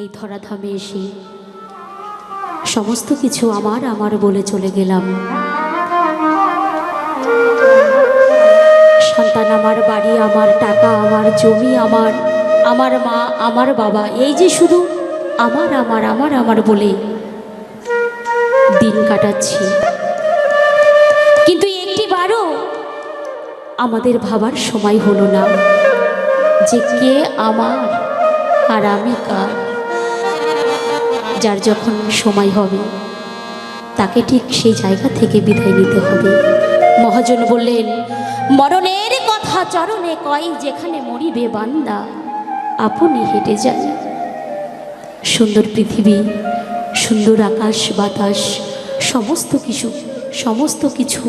এই ধরাধামে এসে সমস্ত কিছু আমার আমার বলে চলে গেলাম। সন্তান আমার, বাড়ি আমার, টাকা আমার, জমি আমার, আমার মা, আমার বাবা, এই যে শুধু আমার আমার আমার আমার বলে দিন কাটাচ্ছি। কিন্তু একটিবারও আমাদের ভাবার সময় হলো না যে কে আমার আর আমি কার। যার যখন সময় হবে তাকে ঠিক সেই জায়গা থেকে বিদায় নিতে হবে। মহাজন বললেন, মরণের কথা চরণে কয়, যেখানে মরিবে বান্দা আপনি হেঁটে যান। সুন্দর পৃথিবী, সুন্দর আকাশ বাতাস, সমস্ত কিছু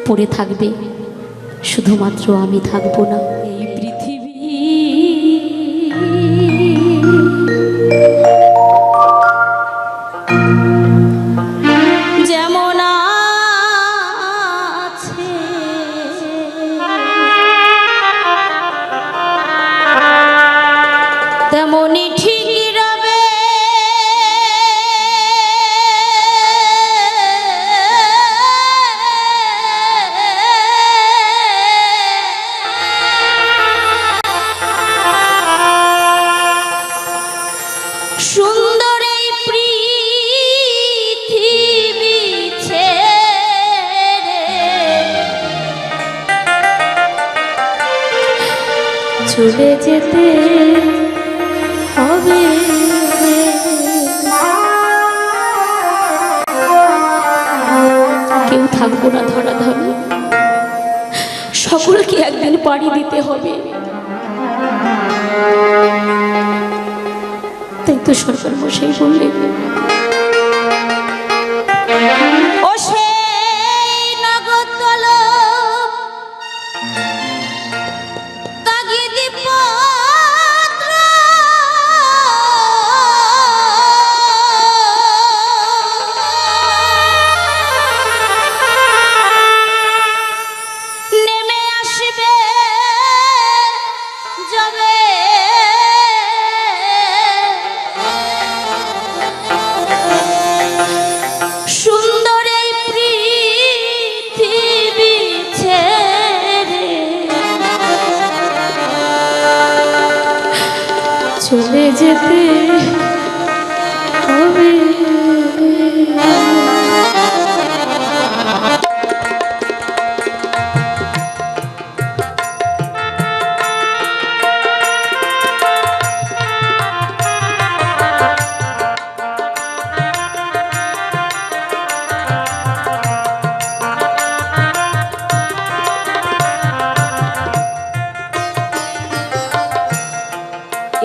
পড়ে থাকবে, শুধুমাত্র আমি থাকবো না। এই পৃথিবী যেমন আছে তেমনই ঠিকই রবে, সুন্দর এই পৃথিবী ছেড়ে চলে যেতে হবে। কেউ থাকবো না ধরাধামে, সকলকে একদিন পাড়ি দিতে হবে। তাই তো সরকার মশাই বললেন, ও সেই নগরতল তাগিদি পত্র নেমে আসবে যাবে, সুন্দর এই পৃথিবী ছেড়ে চলে যেতে হবে।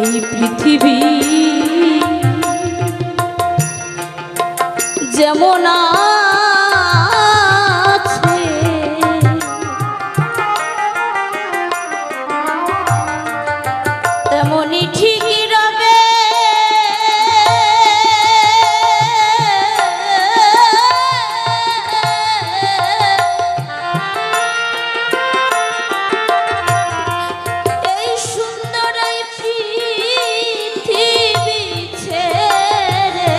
এই পৃথিবী যেমন আছে তেমনই ঠিকই রবে, এই সুন্দর এই পৃথিবী ছেড়ে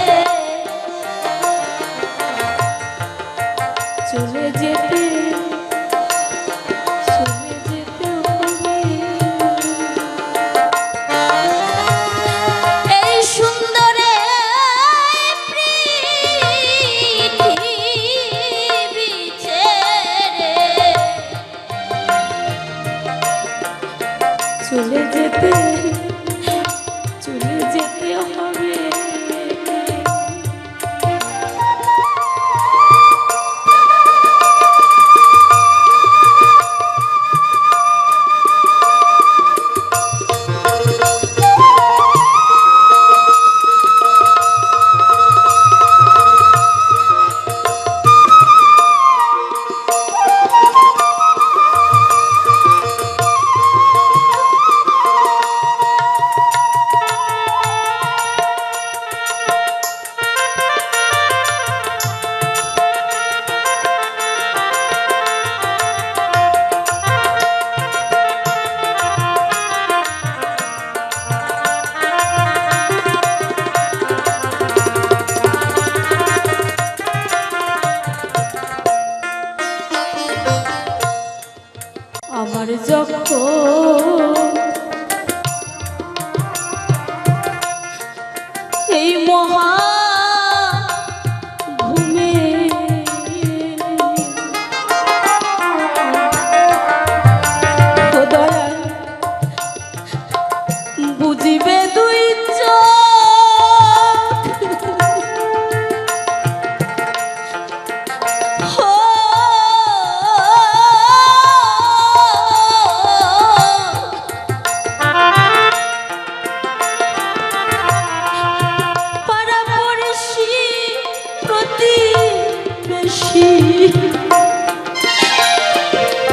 বেশি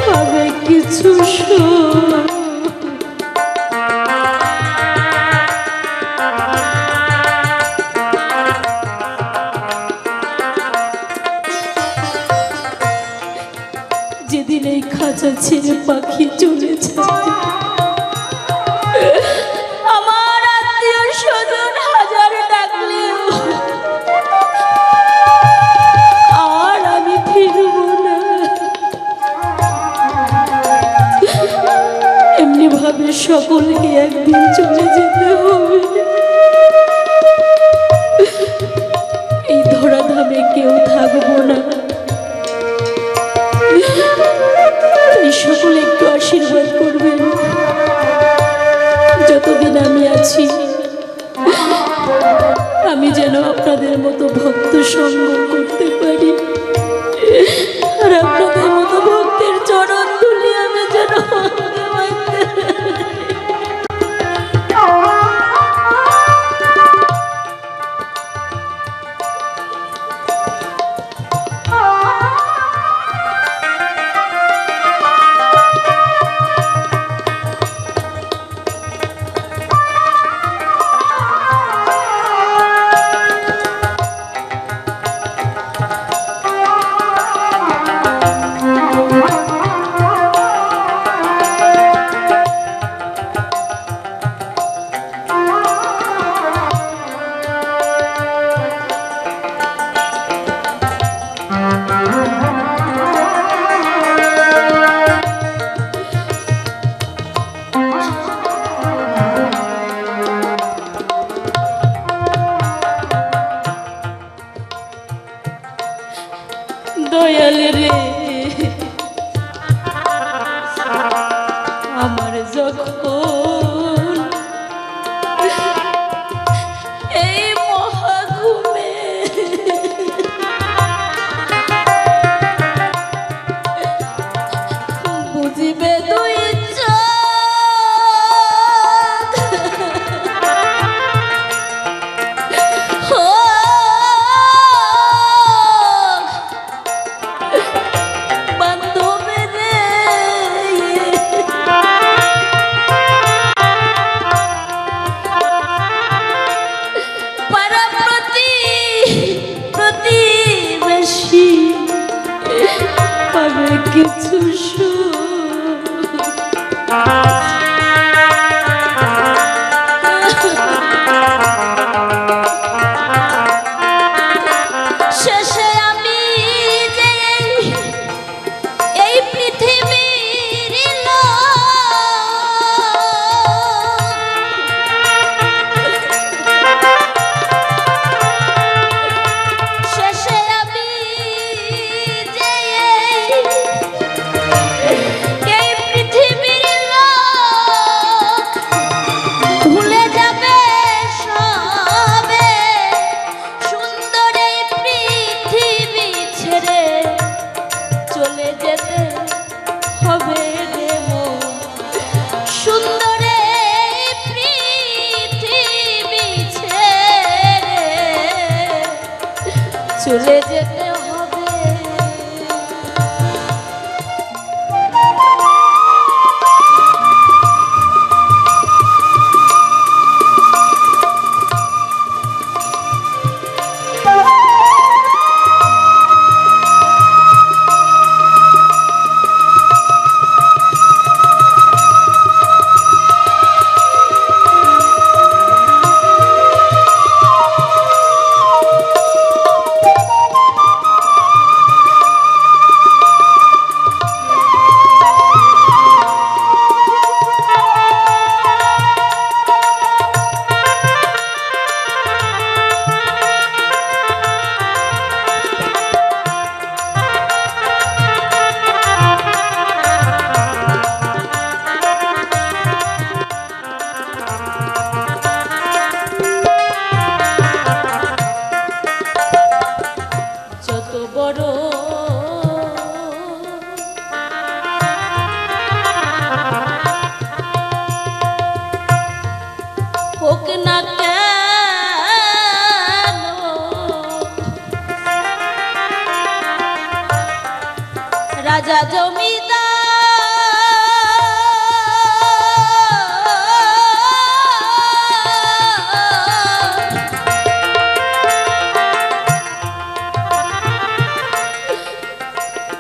হবে কিছু সুখ। যেদিন এই খাঁচা ছেড়ে পাখি চলে যায়, আমার আত্মীয় স্বজন হাজার ডাকলেও আর আমি ফিরব না। এমনি ভাবে সকলকে একদিন চলে যেতে হবে। এই ধরাধামে কেউ থাকবো না। তাই সকলে একটু আশীর্বাদ করবেন, যতদিন আমি আছি আমি যেন আপনাদের মতো ভক্ত সঙ্গ করতে পারি, আর আপনাদের মতো ভক্তের চরণ ধুলি আমি যেন দয়াল রে, আমার যখন এই মহাঘুমে বুঝিবে দুই কিছু শেষে আমি যে এই পৃথিবীর শেষে আমি যে এই পৃথিবীর ভুলে যাবে সবে, সুন্দর এই পৃথিবী ছেড়ে চলে যেতে হবে রে মন, সুন্দর এই পৃথিবী ছেড়ে চলে যেতে হবে। রাজা জমিদার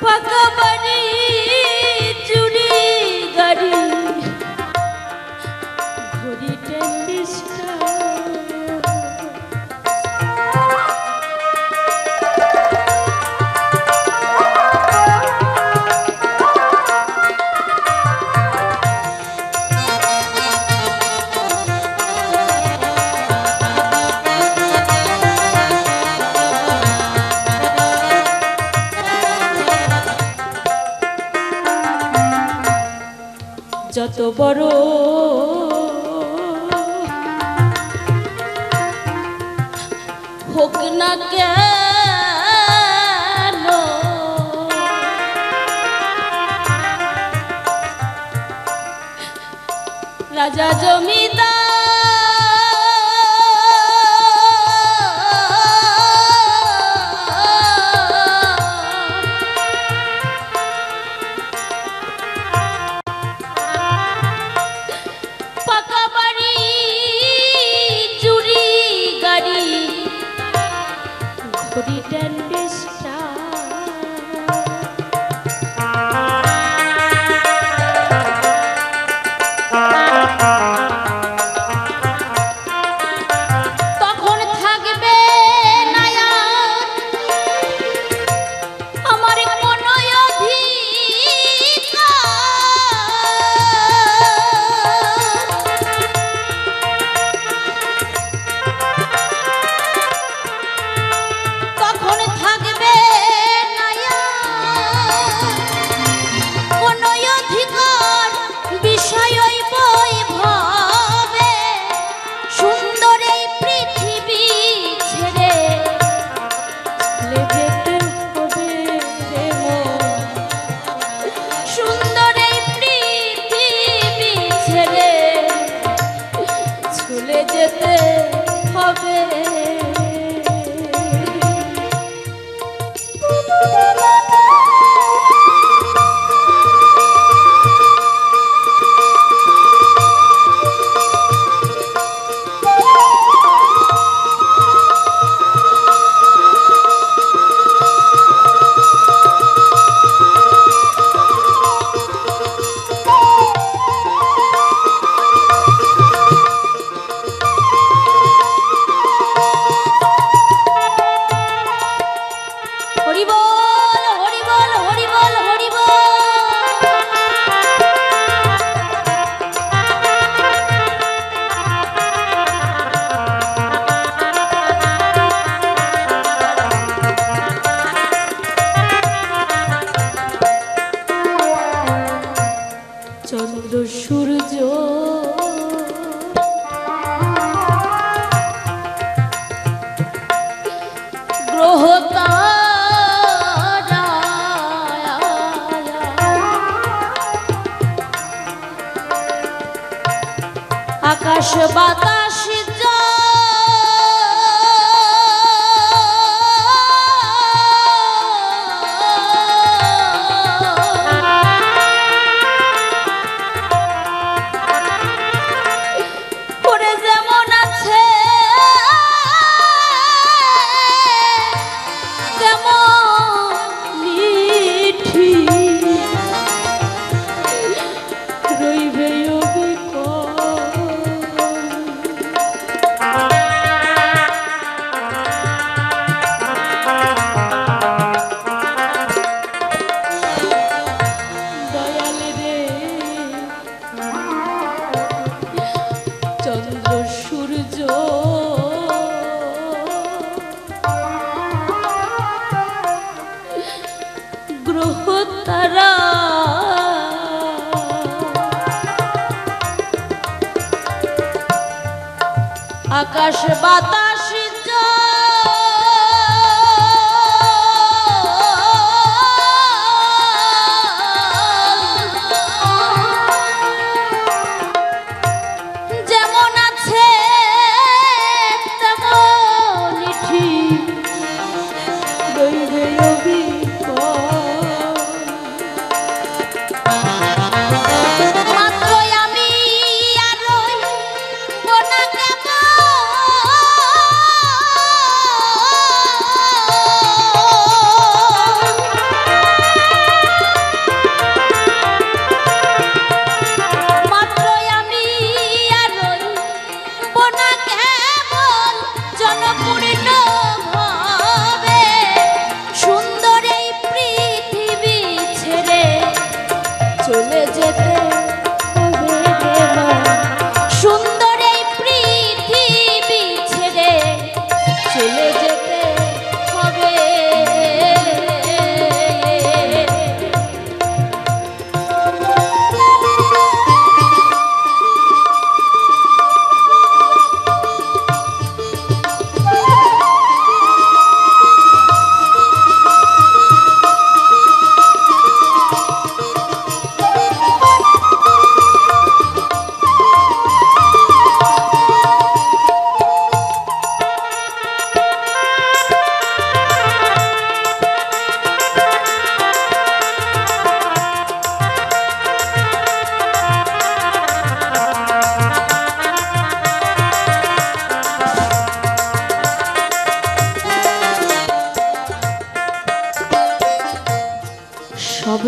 পাকা বাড়ি চুরি গাড়ি ঘড়ি টেন্ডিস্টা যত বড় হোক না কেন রাজা জমিদার ঘড়ি টেন্ডিস্টা তখন থাকবে না আর আমার কোনো অধিকার বিষয় বই ভাবে সুন্দর এই পৃথিবী ছেড়ে যেতে হবে রে মন সুন্দর এই পৃথিবী ছেড়ে চলে যেতে হবে চন্দ্র সূর্য গ্রহ তারা আকাশ বাতাস গ্রহ তারা আকাশ বাতাস যেমন আছে তেমনই ঠিক রইবে অবিকল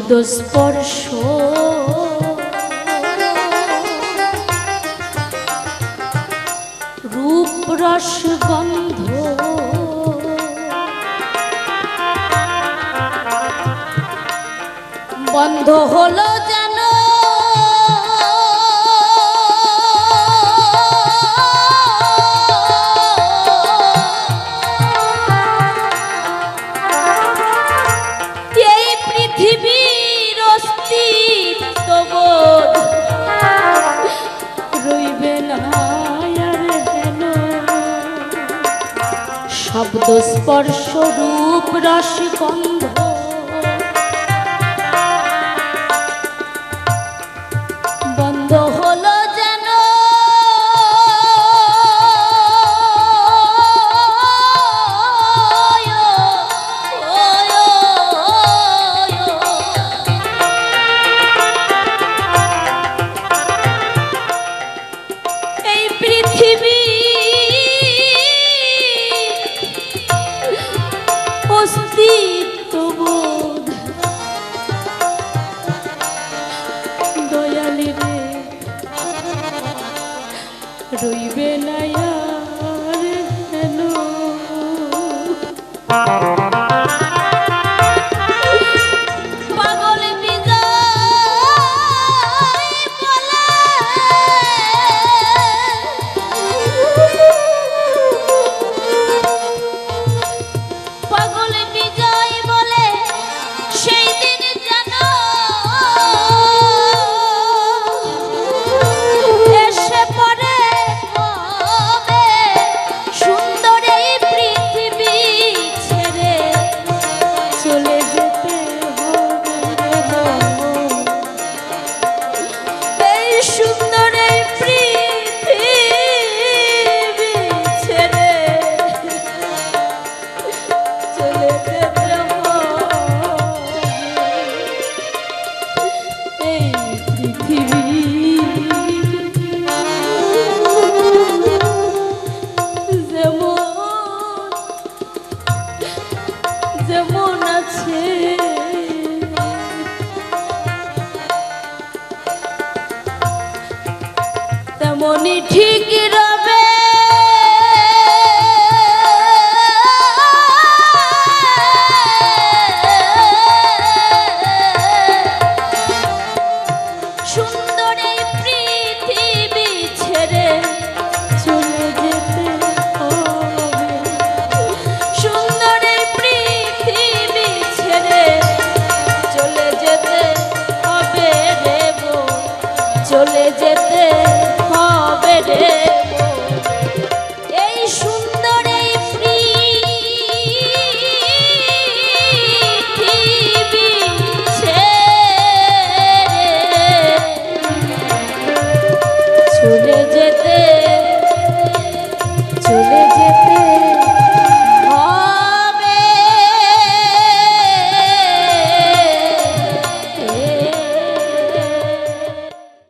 শব্দ স্পর্শ রূপ রস গন্ধ বন্ধ হলো যেন এই পৃথিবীর অস্তিত্ববোধ রইবে না আর হেন শব্দ স্পর্শ রূপ রস গন্ধ বন্ধ হলো যেন এই পৃথিবী অস্তিত্ববোধ দয়ালি রে রইবে না আর হেন পাগল বিজয় বলে পাগল বিজয় বলে সেই দিন যেন এসে পড়ে কবে সুন্দর এই পৃথিবী ছেড়ে চলে যেতে হবে এই সুন্দর এই পৃথিবী ছেড়ে চলে যেতে হবে এই পৃথিবী যেমন আছে তেমনই ঠিক রবে সুন্দর এই পৃথিবী ছেড়ে চলে যেতে হবে সুন্দর এই পৃথিবী ছেড়ে চলে যেতে হবে রে চলে যেতে হবে রে এই সুন্দর এই পৃথিবী ছেড়ে চলে যেতে